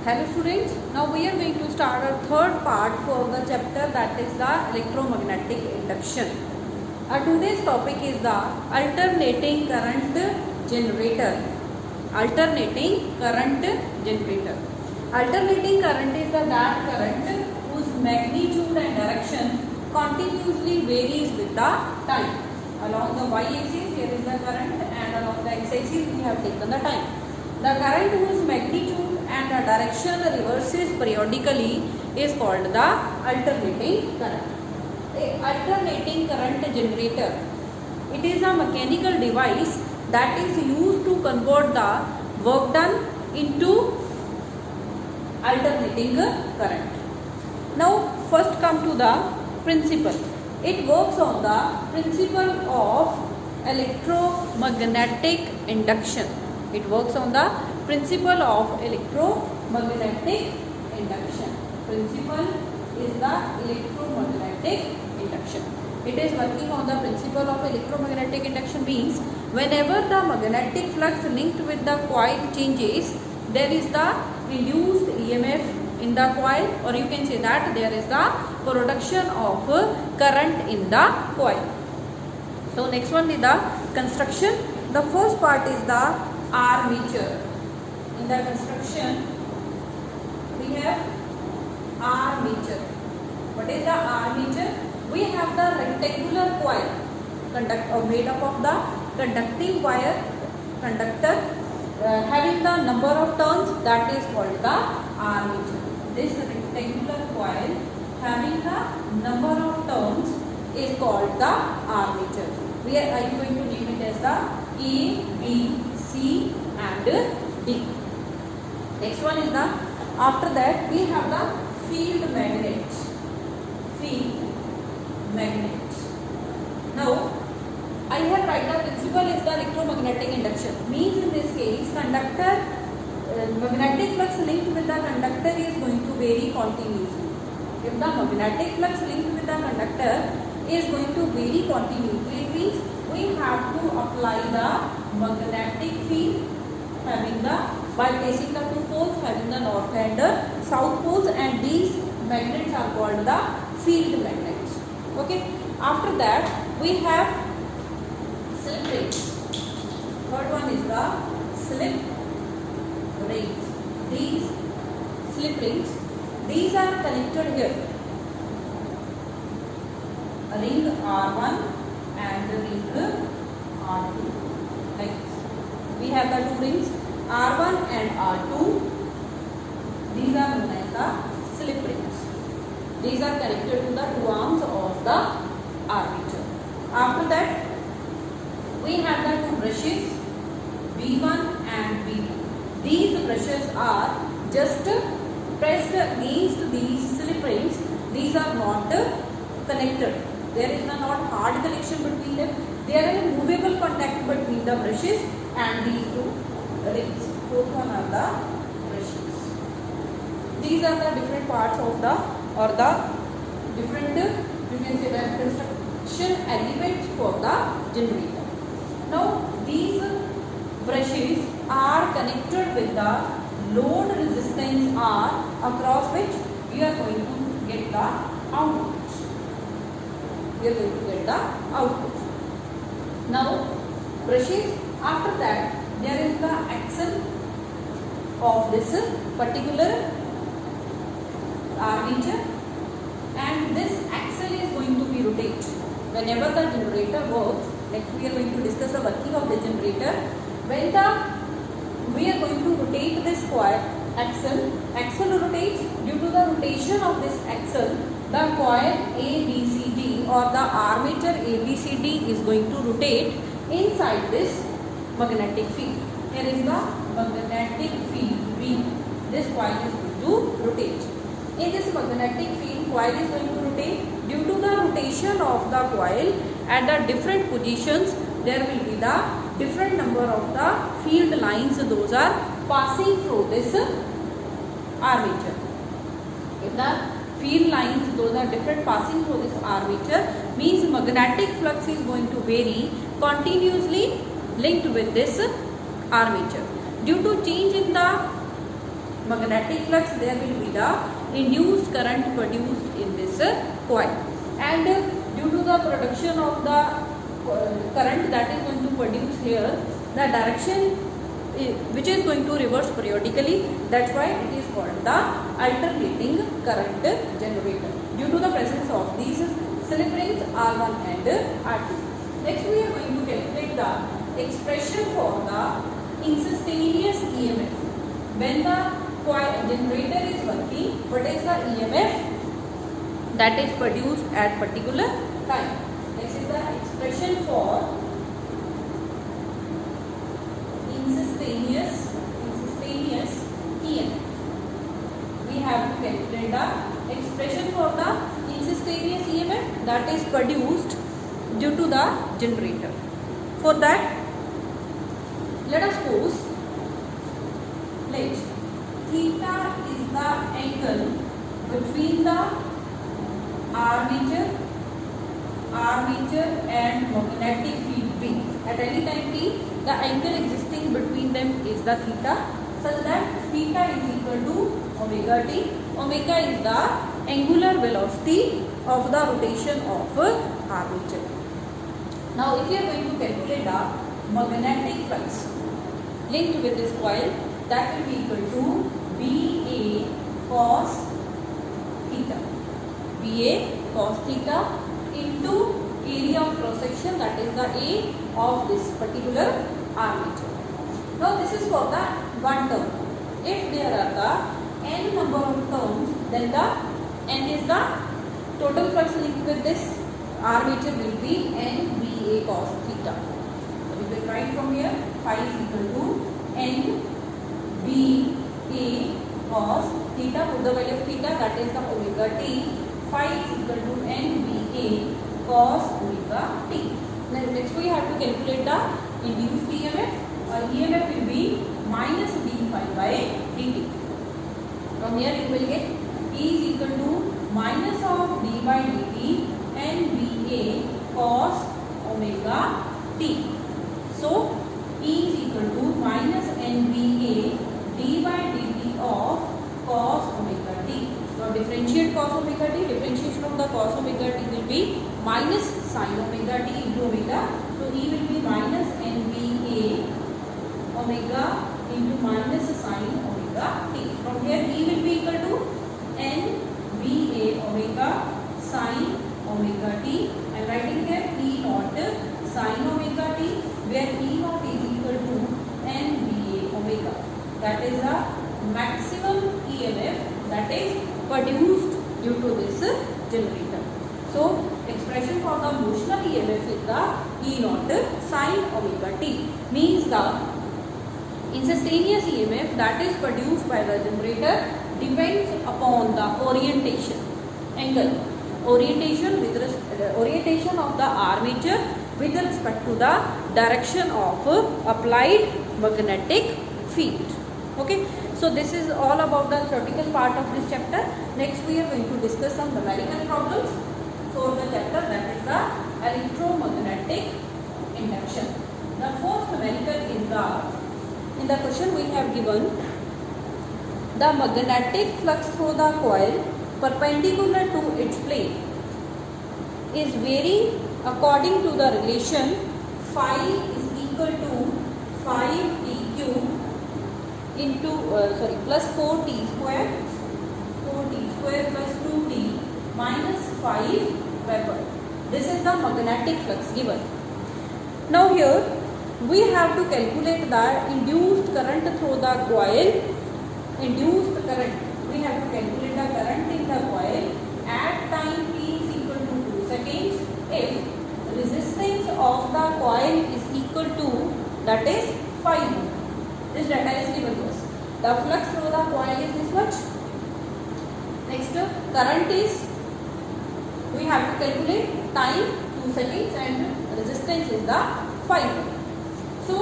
Hello students, now we are going to start our third part for the chapter, that is the electromagnetic induction. Our today's topic is the alternating current generator. Alternating current generator. Alternating current is the that current whose magnitude and direction continuously varies with the time. Along the y-axis here is the current and along the x-axis we have taken the time. The current whose magnitude and the direction reverses periodically is called the alternating current. A alternating current generator. It is a mechanical device that is used to convert the work done into alternating current. Now first come to the principle. It works on the principle of electromagnetic induction. It works on the principle of electromagnetic induction. Principle is the electromagnetic induction. It is working on the principle of electromagnetic induction means whenever the magnetic flux linked with the coil changes, there is the induced EMF in the coil, or you can say that there is the production of current in the coil. So next one is the construction. The first part is the armature. In the construction we have armature. What is the armature? We have the rectangular coil made up of the conducting wire conductor having the number of turns, that is called the armature. This rectangular coil having the number of turns is called the armature. I am going to name it as the A, B, C and D. Next one is the, after that we have the field magnets. Field magnets. Now I have write the principle is the electromagnetic induction. Means in this case conductor magnetic flux linked with the conductor is going to vary continuously. If the magnetic flux linked with the conductor is going to vary continuously, it means we have to apply the magnetic field having the, by placing the two poles having the north and south poles, and these magnets are called the field magnets. Okay. After that we have slip rings. Third one is the slip rings. These slip rings, these are connected here. A ring R1 and the ring R2. Like this. We have the two rings R1 and R2. These are known as the slip rings. These are connected to the two arms of the armature. After that we have the two brushes B1 and B2. These brushes are just pressed against these slip rings. These are not connected. There is not hard connection between them. There is a movable contact between the brushes and these two rings. Both one are the brushes. These are the different parts of the, or the different, you can say that construction elements for the generator. Now these brushes are connected with the load resistance R, across which we are going to get the output. We are going to get the output. Now brushes, after that there is the axle of this particular armature, and this axle is going to be rotated. Whenever the generator works, next we are going to discuss the working of the generator. When we are going to rotate this coil axle rotates. Due to the rotation of this axle, the coil ABCD or the armature ABCD is going to rotate inside this magnetic field. Here is the magnetic field B. This coil is going to rotate. In this magnetic field, coil is going to rotate. Due to the rotation of the coil at the different positions, there will be the different number of the field lines. Those are passing through this armature. If the field lines, those are different passing through this armature, means magnetic flux is going to vary continuously linked with this armature. Due to change in the magnetic flux, there will be the induced current produced in this coil, and due to the production of the current that is going to produce here, the direction which is going to reverse periodically, that's why it is called the alternating current generator, due to the presence of these slip rings R1 and R2. Next we are going to calculate the expression for the instantaneous EMF. When the coil generator is working, what is the EMF that is produced at particular time? This is the expression for instantaneous EMF. We have to calculate the expression for the instantaneous EMF that is produced due to the generator. For that, let us suppose let theta is the angle between the armature and magnetic field B. At any time t, the angle existing between them is the theta, such that theta is equal to omega t. Omega is the angular velocity of the rotation of armature. Now if you are going to calculate the magnetic flux linked with this coil, that will be equal to BA cos theta. BA cos theta into area of cross section, that is the A of this particular armature. Now this is for the one term. If there are the n number of terms, then the n is the total flux linked with this armature will be n BA cos theta. So we will write from here phi is equal to n BA cos theta, put the value of theta, that is the omega t. Phi is equal to n BA cos omega t. Then next we have to calculate the induced EMF. EMF will be minus d phi by dt. From here you will get E is equal to minus of d by dt n BA cos omega t. So E is equal to minus n BA d by dt of cos omega t. Now differentiate cos omega t. Differentiation of the cos omega t will be minus sin omega t into omega. So E will be minus nBA omega into minus sin omega t. From here E will be equal to nBA omega sin omega t. I am writing here E naught sin omega t, where E naught is equal to nBA omega. That is the maximum EMF that is produced due to this generator. So expression for the motional EMF is the E naught sin omega t, means the instantaneous EMF that is produced by the generator depends upon the orientation angle, orientation of the armature with respect to the direction of applied magnetic field. Okay, so this is all about the theoretical part of this chapter. Next we are going to discuss some numerical problems for the chapter, that is the electromagnetic induction. The first numerical is in the question we have given the magnetic flux through the coil perpendicular to its plane is varying according to the relation phi is equal to 5t cube into plus 4t square plus 2t minus 5 vapor. This is the magnetic flux given. Now here we have to calculate the induced current through the coil. Induced current, we have to calculate the current in the coil at time t is equal to 2 seconds if resistance of the coil is equal to, that is 5 ohm. This data is given to us. The flux through the coil is this much. Next current is, we have to calculate time 2 seconds and resistance is the 5 ohm. So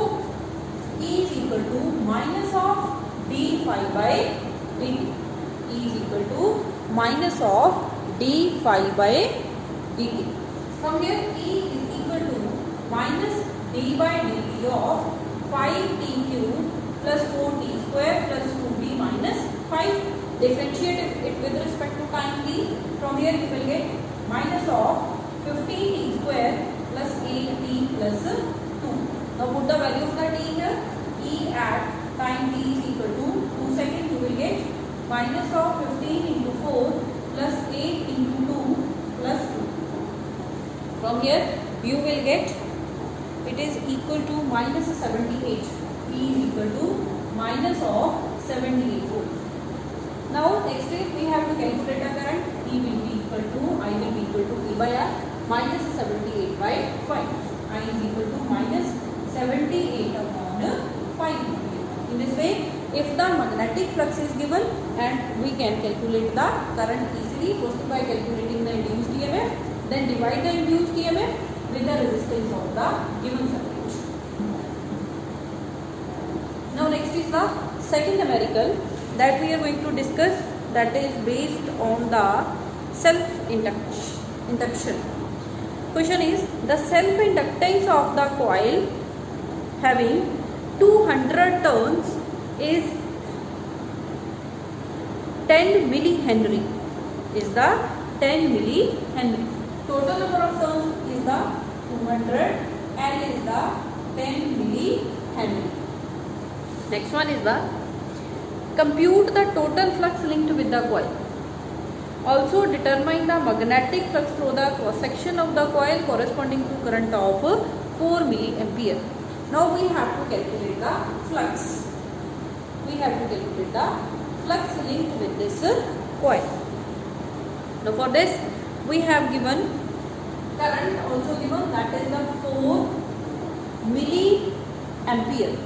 E is equal to minus of d phi by dt. E is equal to minus of d phi by dt. From here E is equal to minus d by dt of 5t cube plus 4t square plus 2t minus differentiate it with respect to time t. From here you will get minus of 15t square plus 8t plus 2. Now put the value of the t here. E at time t is equal to 2 seconds. You will get minus of 15 into 4 plus 8 into 2 plus 2. From here you will get it is equal to minus 78. P is equal to minus of 78 volt. Now next step we have to calculate the current. E will be equal to I will be equal to E by R minus 78 by 5. I is equal to minus 78 upon 5. In this way, if the magnetic flux is given and we can calculate the current easily, first by calculating the induced EMF, then divide the induced EMF with the resistance of the given circuit. Now next is the second numerical that we are going to discuss, that is based on the self-induction. Question is, the self-inductance of the coil having 200 turns is 10 millihenry. Is the 10 millihenry. Total number of turns is the 200. L is the 10 millihenry. Next one is the compute the total flux linked with the coil. Also determine the magnetic flux through the cross section of the coil corresponding to current of 4 milliampere. Now we have to calculate the flux. We have to calculate the flux linked with this coil. Now for this we have given current also given, that is the 4 milliampere.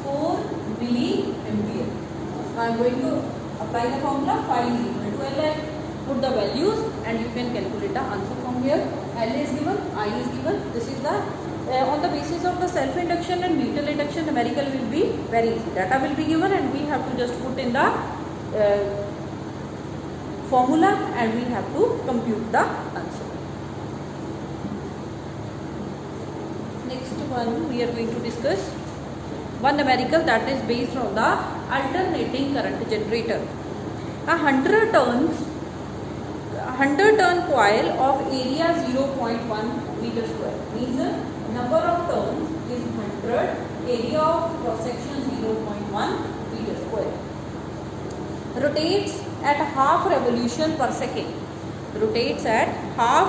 4 milliampere. Now I am going to apply the formula. Phi is equal to L. Put the values and you can calculate the answer from here. L is given, I is given. This is the on the basis of the self-induction and mutual induction, numerical will be very easy. Data will be given and we have to just put in the formula and we have to compute the answer. Next one we are going to discuss one numerical that is based on the alternating current generator. A 100 turn coil of area 0.1 meter square means number of turns is 100, area of cross section 0.1 meter square. Rotates at half revolution per second. Rotates at half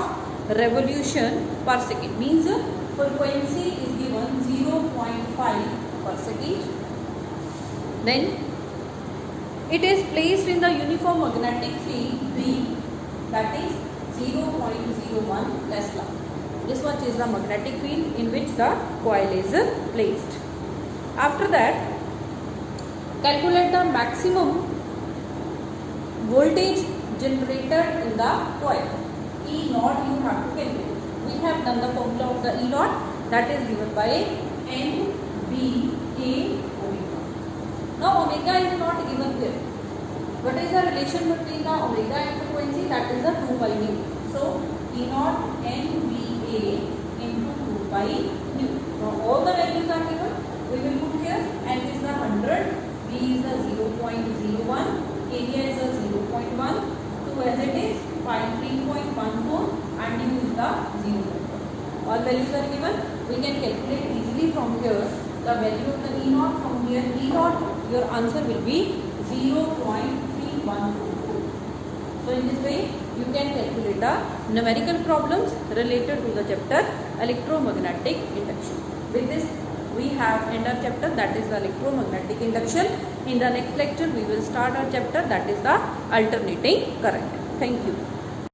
revolution per second means frequency is given 0.5 per second. Then it is placed in the uniform magnetic field B, that is 0.01 Tesla. This much is the magnetic field in which the coil is placed. After that, calculate the maximum voltage generated in the coil. E naught you have to calculate. We have done the formula of the E naught, that is given by N B A omega. Now omega is not given here. What is the relation between the omega and frequency? That is the 2 pi nu. So E naught N B A into 2 pi nu. Now all the values are given. We will put here. N is the 100, B is the 0.01, area is the 0.1, 2 as it is, pi 3.14 and u is the 0.1. All values are given. We can calculate easily from here the value of the E naught. From here E naught, your answer will be 0.3144. So in this way you can calculate the numerical problems related to the chapter electromagnetic induction. With this we have ended our chapter, that is the electromagnetic induction. In the next lecture we will start our chapter, that is the alternating current. Thank you.